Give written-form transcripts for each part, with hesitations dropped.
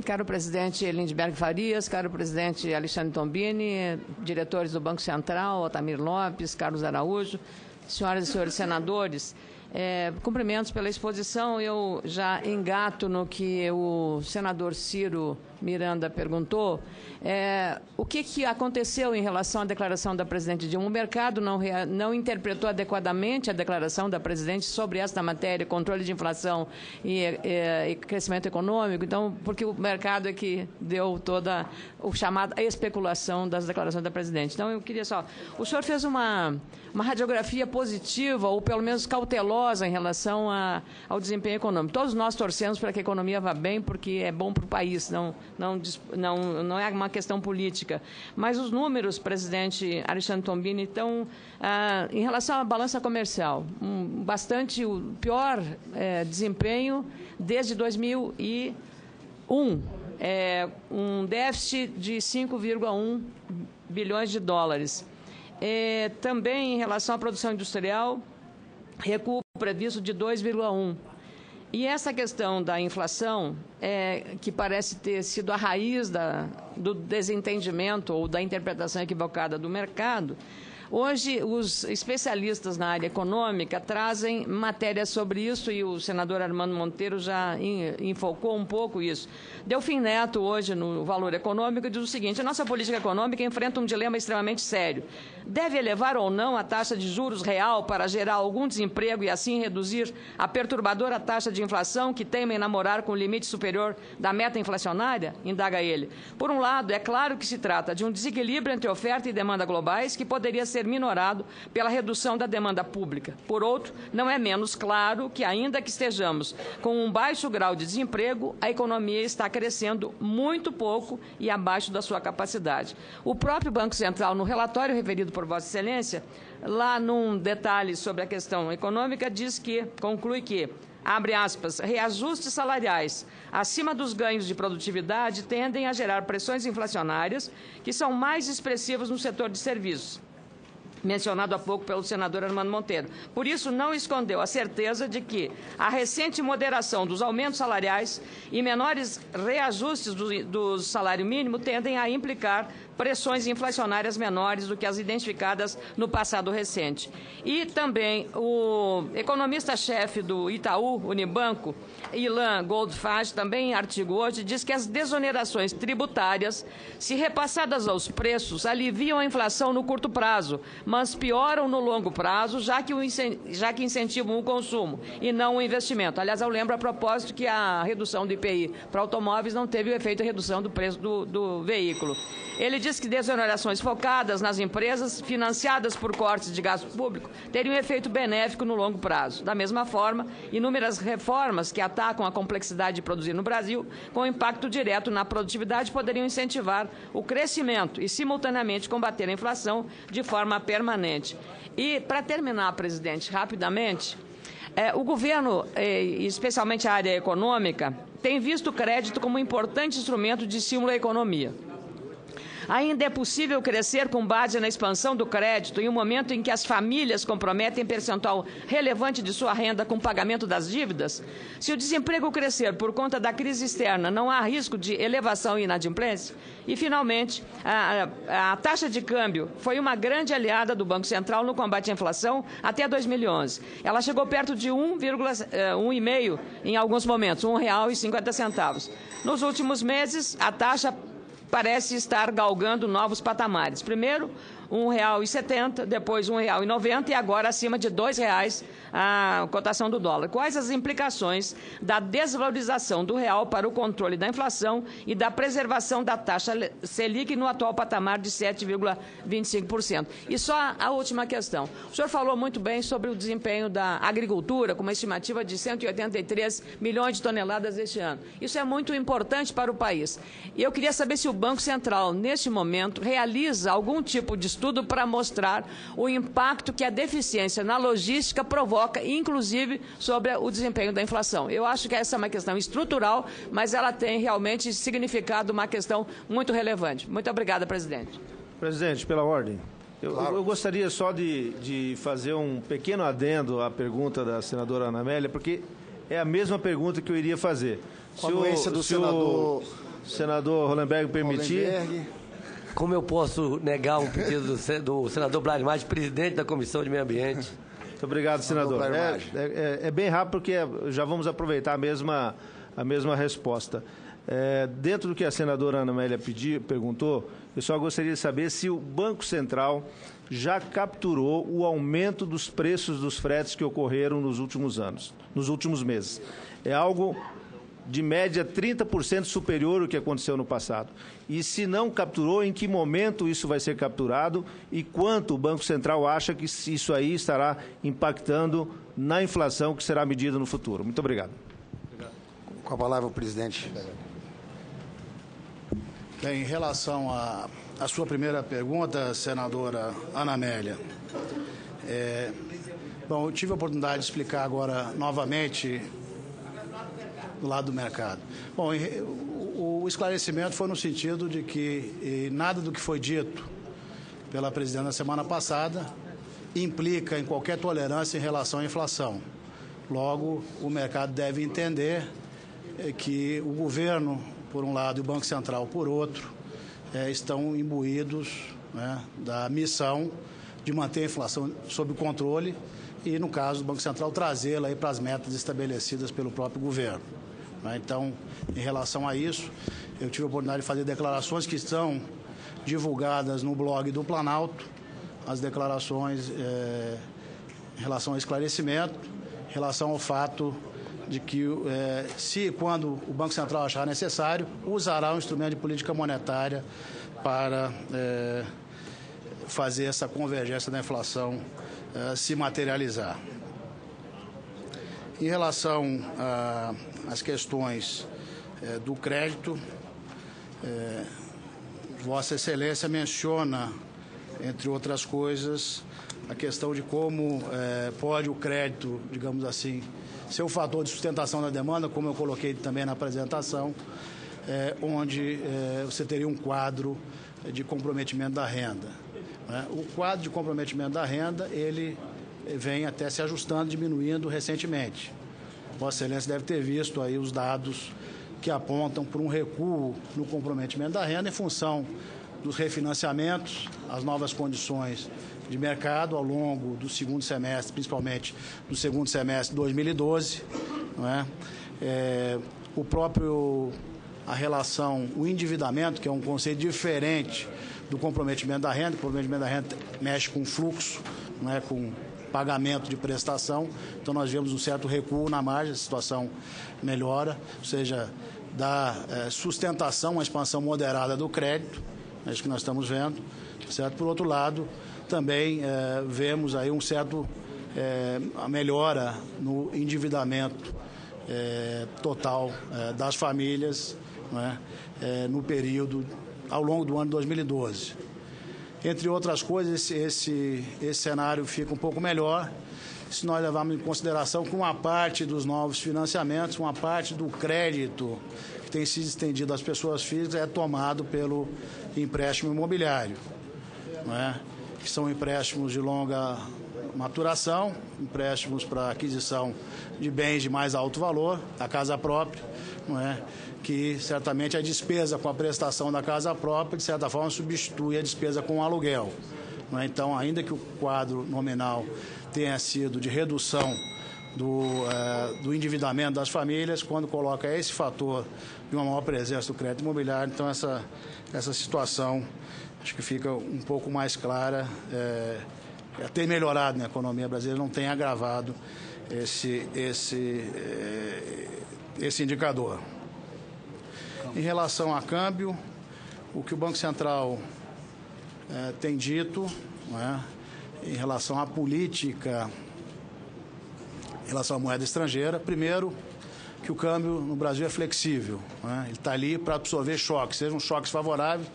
Caro presidente Lindbergh Farias, caro presidente Alexandre Tombini, diretores do Banco Central, Altamir Lopes, Carlos Araújo, senhoras e senhores senadores, cumprimentos pela exposição. Eu já engato no que o senador Ciro Miranda perguntou. O que aconteceu em relação à declaração da presidente Dilma? O mercado não interpretou adequadamente a declaração da presidente sobre esta matéria, controle de inflação e crescimento econômico. Então, porque o mercado é que deu toda o chamado a especulação das declarações da presidente. Então, eu queria só... O senhor fez uma radiografia positiva, ou pelo menos cautelosa, em relação ao desempenho econômico. Todos nós torcemos para que a economia vá bem, porque é bom para o país, não é uma questão política. Mas os números, presidente Alexandre Tombini, estão, em relação à balança comercial, o pior desempenho desde 2001. Um déficit de 5,1 bilhões de dólares. Também, em relação à produção industrial, recuo previsto de 2,1%. E essa questão da inflação, que parece ter sido a raiz do desentendimento ou da interpretação equivocada do mercado, hoje os especialistas na área econômica trazem matérias sobre isso, e o senador Armando Monteiro já enfocou um pouco isso. Delfim Neto, hoje, no Valor Econômico, diz o seguinte: a nossa política econômica enfrenta um dilema extremamente sério. Deve elevar ou não a taxa de juros real para gerar algum desemprego e, assim, reduzir a perturbadora taxa de inflação que teima em namorar com o limite superior da meta inflacionária? Indaga ele. Por um lado, é claro que se trata de um desequilíbrio entre oferta e demanda globais que poderia ser minorado pela redução da demanda pública. Por outro, não é menos claro que, ainda que estejamos com um baixo grau de desemprego, a economia está crescendo muito pouco e abaixo da sua capacidade. O próprio Banco Central, no relatório referido por Vossa Excelência, lá num detalhe sobre a questão econômica, conclui que, abre aspas, reajustes salariais acima dos ganhos de produtividade tendem a gerar pressões inflacionárias que são mais expressivas no setor de serviços, mencionado há pouco pelo senador Armando Monteiro. Por isso, não escondeu a certeza de que a recente moderação dos aumentos salariais e menores reajustes do salário mínimo tendem a implicar pressões inflacionárias menores do que as identificadas no passado recente. E também o economista-chefe do Itaú Unibanco, Ilan Goldfach, também em artigo hoje, diz que as desonerações tributárias, se repassadas aos preços, aliviam a inflação no curto prazo, mas pioram no longo prazo, já que incentivam o consumo e não o investimento. Aliás, eu lembro a propósito que a redução do IPI para automóveis não teve o efeito de redução do preço do veículo. Ele diz que desonerações focadas nas empresas, financiadas por cortes de gasto público, teriam um efeito benéfico no longo prazo. Da mesma forma, inúmeras reformas que atacam a complexidade de produzir no Brasil, com impacto direto na produtividade, poderiam incentivar o crescimento e, simultaneamente, combater a inflação de forma permanente. E, para terminar, presidente, rapidamente, o governo, especialmente a área econômica, tem visto o crédito como um importante instrumento de estímulo à economia. Ainda é possível crescer com base na expansão do crédito em um momento em que as famílias comprometem percentual relevante de sua renda com o pagamento das dívidas? Se o desemprego crescer por conta da crise externa, não há risco de elevação e inadimplência? E, finalmente, a taxa de câmbio foi uma grande aliada do Banco Central no combate à inflação até 2011. Ela chegou perto de 1,5 em alguns momentos, R$ 1,50. Nos últimos meses, a taxa parece estar galgando novos patamares. Primeiro, R$ 1,70, depois R$ 1,90 e agora acima de R$ 2,00 a cotação do dólar. Quais as implicações da desvalorização do real para o controle da inflação e da preservação da taxa Selic no atual patamar de 7,25%? E só a última questão. O senhor falou muito bem sobre o desempenho da agricultura, com uma estimativa de 183 milhões de toneladas este ano. Isso é muito importante para o país. E eu queria saber se o Banco Central, neste momento, realiza algum tipo de estudo para mostrar o impacto que a deficiência na logística provoca, inclusive sobre o desempenho da inflação. Eu acho que essa é uma questão estrutural, mas ela tem realmente significado uma questão muito relevante. Muito obrigada, presidente. Presidente, pela ordem. Eu gostaria só de fazer um pequeno adendo à pergunta da senadora Ana Amélia, porque é a mesma pergunta que eu iria fazer. Com a anuência do senador... Senador Hollenberg permitir... Como eu posso negar um pedido do senador Blair Maggi, presidente da Comissão de Meio Ambiente? Muito obrigado, senador. É bem rápido, porque já vamos aproveitar a mesma resposta. Dentro do que a senadora Ana Amélia perguntou, eu só gostaria de saber se o Banco Central já capturou o aumento dos preços dos fretes que ocorreram nos últimos meses. É algo de média 30% superior ao que aconteceu no passado. E se não capturou, em que momento isso vai ser capturado e quanto o Banco Central acha que isso aí estará impactando na inflação que será medida no futuro? Muito obrigado. Com a palavra o presidente. Bem, em relação à sua primeira pergunta, senadora Ana Amélia, eu tive a oportunidade de explicar agora novamente do lado do mercado. Bom, o esclarecimento foi no sentido de que nada do que foi dito pela presidente na semana passada implica em qualquer tolerância em relação à inflação. Logo, o mercado deve entender que o governo, por um lado, e o Banco Central, por outro, estão imbuídos, né, da missão de manter a inflação sob controle e, no caso do Banco Central, trazê-la para as metas estabelecidas pelo próprio governo. Então, em relação a isso, eu tive a oportunidade de fazer declarações que estão divulgadas no blog do Planalto, as declarações em relação ao esclarecimento, em relação ao fato de que, se e quando o Banco Central achar necessário, usará o instrumento de política monetária para fazer essa convergência da inflação se materializar. Em relação às questões do crédito, Vossa Excelência menciona, entre outras coisas, a questão de como pode o crédito, digamos assim, ser um fator de sustentação da demanda, como eu coloquei também na apresentação, onde você teria um quadro de comprometimento da renda. O quadro de comprometimento da renda, ele vem até se ajustando, diminuindo recentemente. Vossa Excelência deve ter visto aí os dados que apontam por um recuo no comprometimento da renda em função dos refinanciamentos, as novas condições de mercado ao longo do segundo semestre, principalmente do segundo semestre de 2012, não é? A relação, o endividamento, que é um conceito diferente do comprometimento da renda. O comprometimento da renda mexe com fluxo, não é, com pagamento de prestação. Então, nós vemos um certo recuo na margem, a situação melhora, ou seja, dá sustentação, uma expansão moderada do crédito, é isso que nós estamos vendo, certo? Por outro lado, também vemos aí um certo a melhora no endividamento total das famílias, não é? No período, ao longo do ano de 2012. Entre outras coisas, esse cenário fica um pouco melhor se nós levarmos em consideração que uma parte dos novos financiamentos, uma parte do crédito que tem sido estendido às pessoas físicas é tomado pelo empréstimo imobiliário, não é? Que são empréstimos de longa maturação, empréstimos para aquisição de bens de mais alto valor, a casa própria, não é? Que certamente a despesa com a prestação da casa própria, de certa forma, substitui a despesa com o aluguel. Não é? Então, ainda que o quadro nominal tenha sido de redução do endividamento das famílias, quando coloca esse fator de uma maior presença do crédito imobiliário, então essa situação acho que fica um pouco mais clara, tem melhorado na economia brasileira, não tem agravado esse indicador. Em relação a câmbio, o que o Banco Central tem dito, não é, em relação à política, em relação à moeda estrangeira, primeiro, que o câmbio no Brasil é flexível, não é? Ele está ali para absorver choques, sejam choques favoráveis,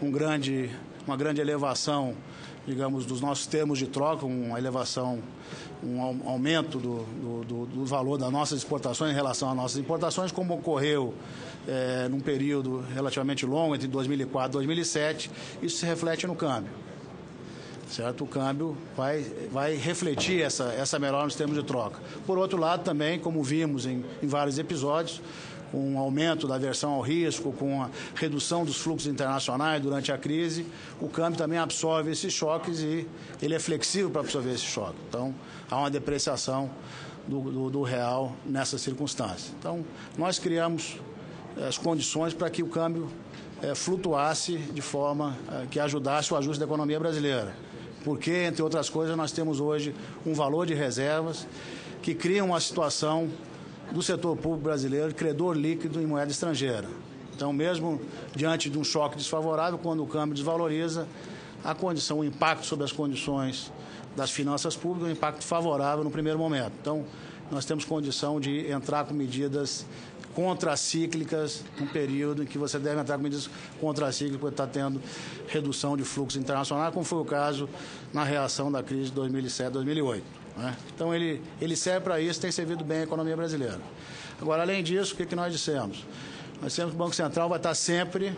uma grande elevação, digamos, dos nossos termos de troca, uma elevação, um aumento do valor das nossas exportações em relação às nossas importações, como ocorreu num período relativamente longo, entre 2004 e 2007, isso se reflete no câmbio. Certo? O câmbio vai refletir essa melhora nos termos de troca. Por outro lado, também, como vimos em vários episódios, com o aumento da aversão ao risco, com a redução dos fluxos internacionais durante a crise, o câmbio também absorve esses choques e ele é flexível para absorver esse choque. Então, há uma depreciação do real nessas circunstâncias. Então, nós criamos as condições para que o câmbio flutuasse de forma que ajudasse o ajuste da economia brasileira. Porque, entre outras coisas, nós temos hoje um valor de reservas que cria uma situação do setor público brasileiro de credor líquido em moeda estrangeira. Então, mesmo diante de um choque desfavorável, quando o câmbio desvaloriza, a condição, o impacto sobre as condições das finanças públicas, um impacto favorável no primeiro momento. Então, nós temos condição de entrar com medidas contracíclicas, um período em que você deve entrar com medidas contracíclicas, porque está tendo redução de fluxo internacional, como foi o caso na reação da crise de 2007, 2008. Né? Então, ele serve para isso, tem servido bem a economia brasileira. Agora, além disso, o que nós dissemos? Nós dissemos que o Banco Central vai estar sempre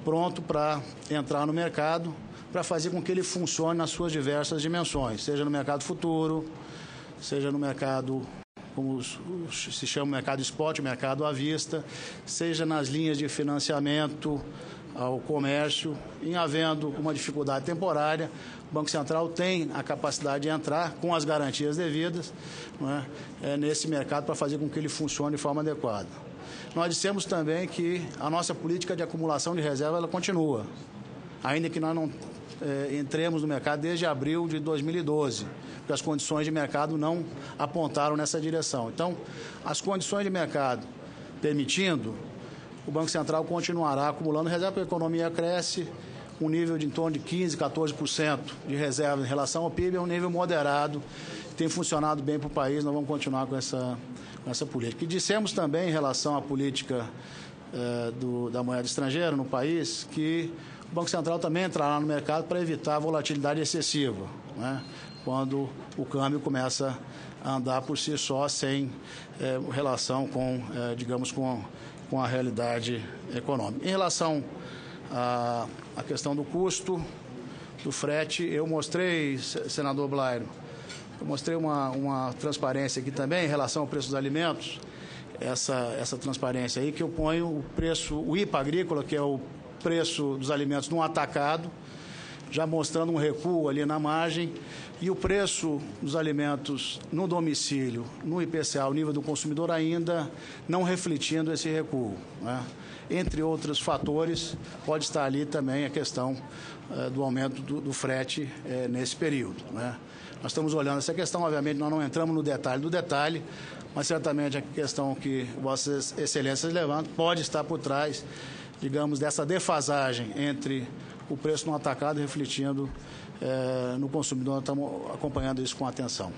pronto para entrar no mercado, para fazer com que ele funcione nas suas diversas dimensões, seja no mercado futuro, seja no mercado, como se chama, mercado spot, mercado à vista, seja nas linhas de financiamento ao comércio. Em havendo uma dificuldade temporária, o Banco Central tem a capacidade de entrar com as garantias devidas, né, nesse mercado para fazer com que ele funcione de forma adequada. Nós dissemos também que a nossa política de acumulação de reserva ela continua, ainda que nós não entremos no mercado desde abril de 2012, porque as condições de mercado não apontaram nessa direção. Então, as condições de mercado permitindo, o Banco Central continuará acumulando reserva, porque a economia cresce, um nível de em torno de 15%, 14% de reserva em relação ao PIB, é um nível moderado, tem funcionado bem para o país, nós vamos continuar com essa política. E dissemos também, em relação à política da moeda estrangeira no país, que o Banco Central também entrará no mercado para evitar a volatilidade excessiva, né? Quando o câmbio começa a andar por si só, sem relação com, digamos, com a realidade econômica. Em relação à questão do custo do frete, eu mostrei, senador Blairo, eu mostrei uma transparência aqui também em relação ao preço dos alimentos, essa transparência aí, que eu ponho o preço, o IPA agrícola, que é o preço dos alimentos no atacado, já mostrando um recuo ali na margem, e o preço dos alimentos no domicílio, no IPCA, o nível do consumidor, ainda não refletindo esse recuo, né? Entre outros fatores, pode estar ali também a questão do aumento do frete nesse período, né? Nós estamos olhando essa questão, obviamente nós não entramos no detalhe do detalhe, mas certamente a questão que Vossas Excelências levantam pode estar por trás, digamos, dessa defasagem entre o preço no atacado refletindo no consumidor. Nós estamos acompanhando isso com atenção.